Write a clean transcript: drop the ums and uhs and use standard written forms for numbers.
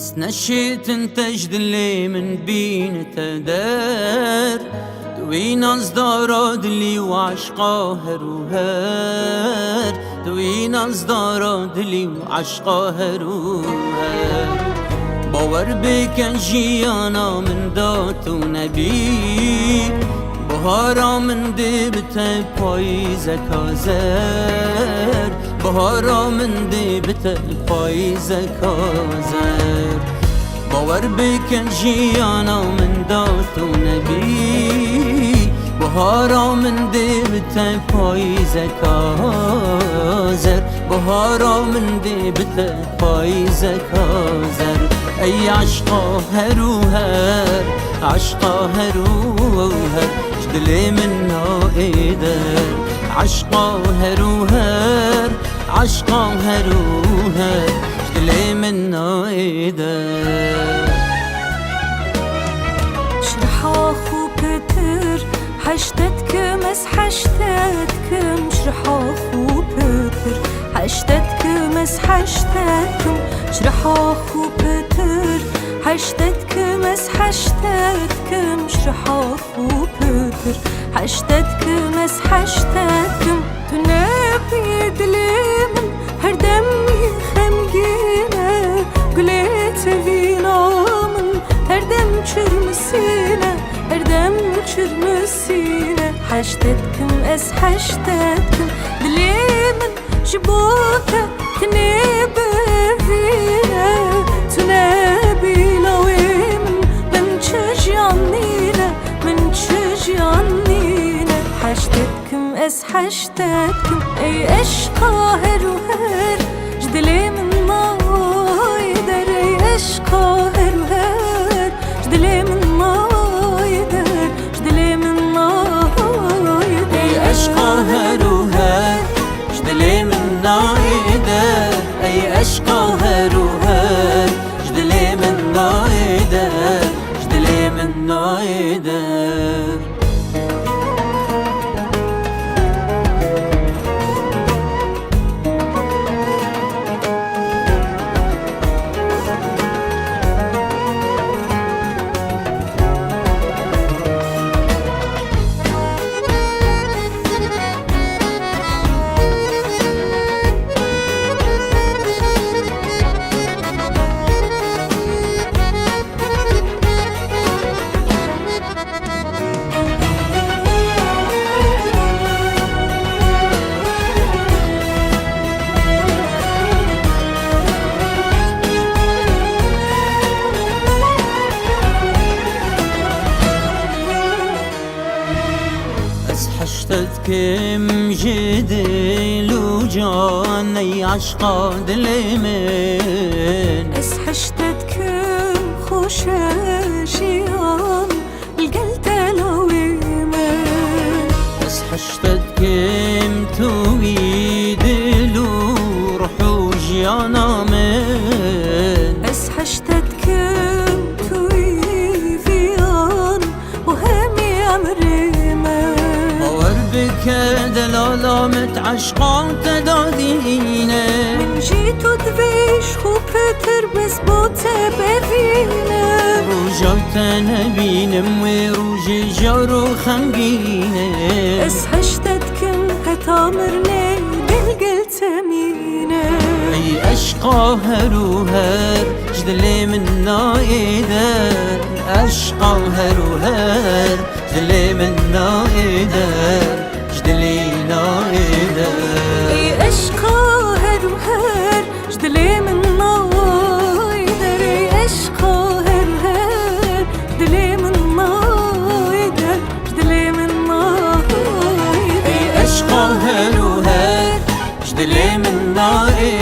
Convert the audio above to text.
نشيت انت جدلي من بين تدار دوين اصدار دلي وعشقا هروهار دوين اصدار دلي وعشقا هروهار باور بکن جیانا من دات و نبی بهارا من دی بته پاییز کازر بهارا من دی بته پاییز کازر باور بکن جیانا من دات و نبی بهارا من دی بته پاییز کازر بهارا من دی بته پاییز کازر ای عشقا هروهر عشقا هروهر جدلي من نائدر عشقا هروهر عشقا هروهر جدلي من نائدر شرحا خو بتر حشتتكم اس حشتتكم شرحا خو بتر حشتتكم اس حشتتكم شرحا خو بتر حشتتكم اس حشتتكم شرحا خو بتر حشتتكم اس حشتتكم تنبي دليمن هر دمي خمجينة قليت فينا من هر دم çürmesine her dem çürmesine حشتتكم اس حشتتكم دليمن جبوكة تنبي فينا تنبي لويمن من تشجعنينا من تشجعنينا حشتتكم اس حشتتكم اي اشقا هروهر جدلي من ما يدر اي اشقا هروهر جدلي من ما يدر جدلي من ما يدر اي اشقا هروهر جدلي من نايدر اي اشقا هروهر جدلي من نايدر جدلي من نايدر حشتتكم جديل وجاني عشقا دليمن اس حشتتكم خوشاشيان القلت لويمن اس حشتتكم تويدل وروحو جيانا من اس حشتتكم تويفيان وهمي امريمن بك دلالة عشقا تدادينه من جيتو دفيش خو بتر بس بوته بفينه روجوت نبينم وروجي جارو خمجينه اس حشتتكم هتامرني بالقلت مينه اي اشقا هروهر جدلي من نايدر اشقا هروهر جدلي من نايدر جدلي نايدر اي اشقا هروهر جدلي من نايدر اي اشقا هروهر جدلي من نايدر جدلي من نايدر اي اشقا هروهر جدلي من نايدر